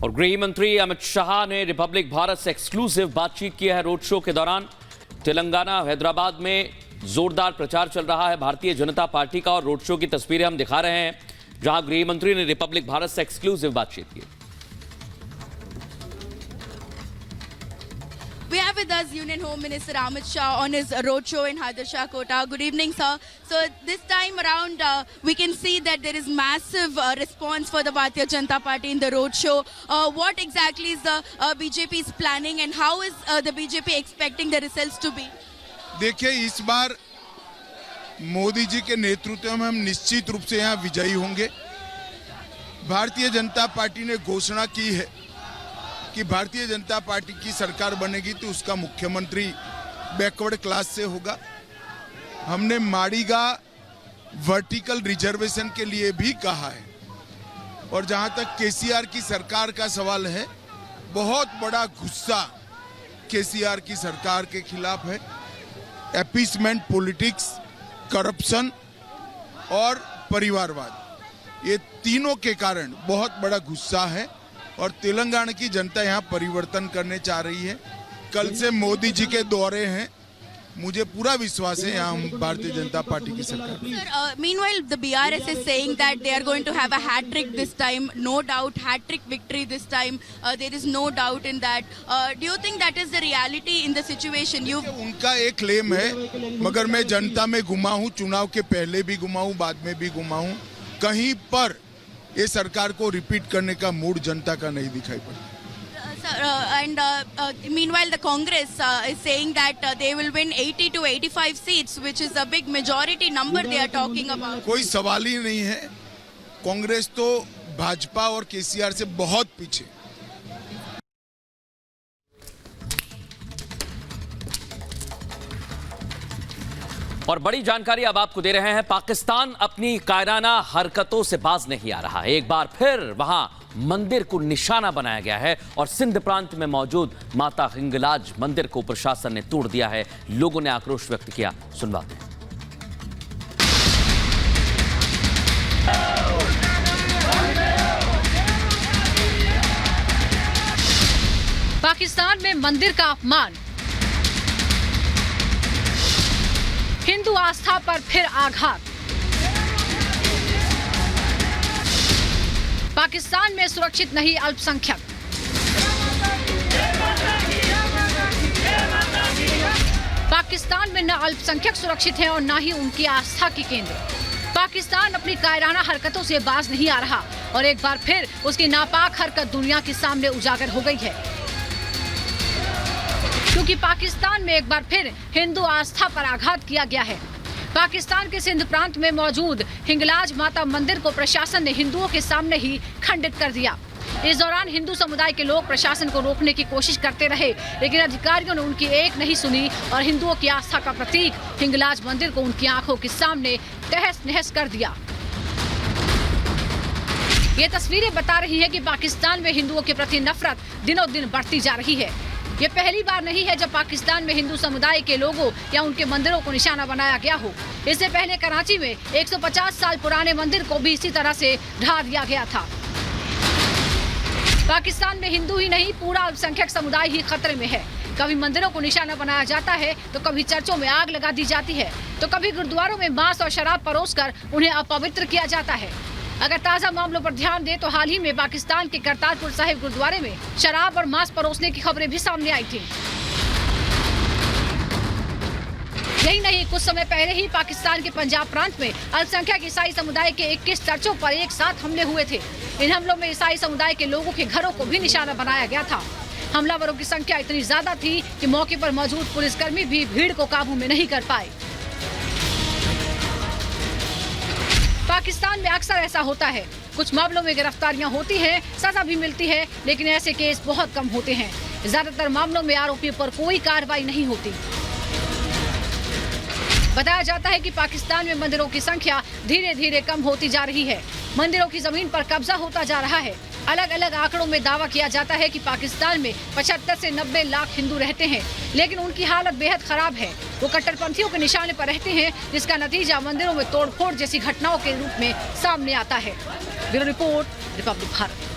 और गृह मंत्री अमित शाह ने रिपब्लिक भारत से एक्सक्लूसिव बातचीत की है। रोड शो के दौरान तेलंगाना हैदराबाद में जोरदार प्रचार चल रहा है भारतीय जनता पार्टी का, और रोड शो की तस्वीरें हम दिखा रहे हैं जहां गृह मंत्री ने रिपब्लिक भारत से एक्सक्लूसिव बातचीत की। We have with us Union Home Minister Amit Shah on his roadshow in Haidarshah Kota. Good evening, sir. So this time around, we can see that there is massive response for the Bharatiya Janata Party in the roadshow. What exactly is the BJP's planning, and how is the BJP expecting the results to be? देखिए, इस बार मोदी जी के नेतृत्व में हम निश्चित रूप से यहाँ विजयी होंगे। भारतीय जनता पार्टी ने घोषणा की है कि भारतीय जनता पार्टी की सरकार बनेगी तो उसका मुख्यमंत्री बैकवर्ड क्लास से होगा। हमने माड़ीगा वर्टिकल रिजर्वेशन के लिए भी कहा है। और जहां तक केसीआर की सरकार का सवाल है, बहुत बड़ा गुस्सा केसीआर की सरकार के खिलाफ है। एपीसमेंट पॉलिटिक्स, करप्शन और परिवारवाद, ये तीनों के कारण बहुत बड़ा गुस्सा है और तेलंगाना की जनता यहाँ परिवर्तन करने चाह रही है। कल से मोदी जी के दौरे हैं, मुझे पूरा विश्वास है यहाँ भारतीय जनता पार्टी की सरकार। Sir, meanwhile, the BRS is saying that they are going to have a hat trick this time. No doubt, hat trick victory this time. There is no doubt in that. Do you think that is the reality in the situation? उनका एक claim है, मगर मैं जनता में घुमा हूँ, चुनाव के पहले भी घुमा हूँ, बाद में भी घुमा हूँ। कहीं पर ये सरकार को रिपीट करने का मूड जनता का नहीं दिखाई पड़ता। Meanwhile, the Congress is saying that they will win 80 to 85 seats, which is a big majority number they are talking about. कोई सवाल ही नहीं है। कांग्रेस तो भाजपा और केसीआर से बहुत पीछे। और बड़ी जानकारी अब आपको दे रहे हैं। पाकिस्तान अपनी कायराना हरकतों से बाज नहीं आ रहा। एक बार फिर वहां मंदिर को निशाना बनाया गया है और सिंध प्रांत में मौजूद माता हिंगलाज मंदिर को प्रशासन ने तोड़ दिया है। लोगों ने आक्रोश व्यक्त किया। सुनवाते हैं। पाकिस्तान में मंदिर का अपमान, हिंदू आस्था पर फिर आघात। पाकिस्तान में सुरक्षित नहीं अल्पसंख्यक। पाकिस्तान में न अल्पसंख्यक सुरक्षित हैं और न ही उनकी आस्था की केंद्र। पाकिस्तान अपनी कायराना हरकतों से बाज नहीं आ रहा और एक बार फिर उसकी नापाक हरकत दुनिया के सामने उजागर हो गई है, क्योंकि पाकिस्तान में एक बार फिर हिंदू आस्था पर आघात किया गया है। पाकिस्तान के सिंध प्रांत में मौजूद हिंगलाज माता मंदिर को प्रशासन ने हिंदुओं के सामने ही खंडित कर दिया। इस दौरान हिंदू समुदाय के लोग प्रशासन को रोकने की कोशिश करते रहे, लेकिन अधिकारियों ने उनकी एक नहीं सुनी और हिंदुओं की आस्था का प्रतीक हिंगलाज मंदिर को उनकी आंखों के सामने तहस नहस कर दिया। ये तस्वीरें बता रही हैं कि पाकिस्तान में हिंदुओं के प्रति नफरत दिनों दिन बढ़ती जा रही है। ये पहली बार नहीं है जब पाकिस्तान में हिंदू समुदाय के लोगों या उनके मंदिरों को निशाना बनाया गया हो। इससे पहले कराची में 150 साल पुराने मंदिर को भी इसी तरह से ढा दिया गया था। पाकिस्तान में हिंदू ही नहीं, पूरा अल्पसंख्यक समुदाय ही खतरे में है। कभी मंदिरों को निशाना बनाया जाता है, तो कभी चर्चों में आग लगा दी जाती है, तो कभी गुरुद्वारों में मांस और शराब परोसकर उन्हें अपवित्र किया जाता है। अगर ताज़ा मामलों पर ध्यान दें तो हाल ही में पाकिस्तान के करतारपुर साहिब गुरुद्वारे में शराब और मांस परोसने की खबरें भी सामने आई थी। यही नहीं, कुछ समय पहले ही पाकिस्तान के पंजाब प्रांत में अल्पसंख्यक ईसाई समुदाय के 21 चर्चों पर एक साथ हमले हुए थे। इन हमलों में ईसाई समुदाय के लोगों के घरों को भी निशाना बनाया गया था। हमलावरों की संख्या इतनी ज्यादा थी कि मौके पर मौजूद पुलिसकर्मी भी भीड़ को काबू में नहीं कर पाए। पाकिस्तान में अक्सर ऐसा होता है, कुछ मामलों में गिरफ्तारियां होती हैं, सजा भी मिलती है, लेकिन ऐसे केस बहुत कम होते हैं। ज्यादातर मामलों में आरोपियों पर कोई कार्रवाई नहीं होती। बताया जाता है कि पाकिस्तान में मंदिरों की संख्या धीरे धीरे कम होती जा रही है। मंदिरों की जमीन पर कब्जा होता जा रहा है। अलग अलग आंकड़ों में दावा किया जाता है कि पाकिस्तान में 75 से 90 लाख हिंदू रहते हैं, लेकिन उनकी हालत बेहद खराब है। वो कट्टरपंथियों के निशाने पर रहते हैं, जिसका नतीजा मंदिरों में तोड़फोड़ जैसी घटनाओं के रूप में सामने आता है। Bureau report, Republic Bharat.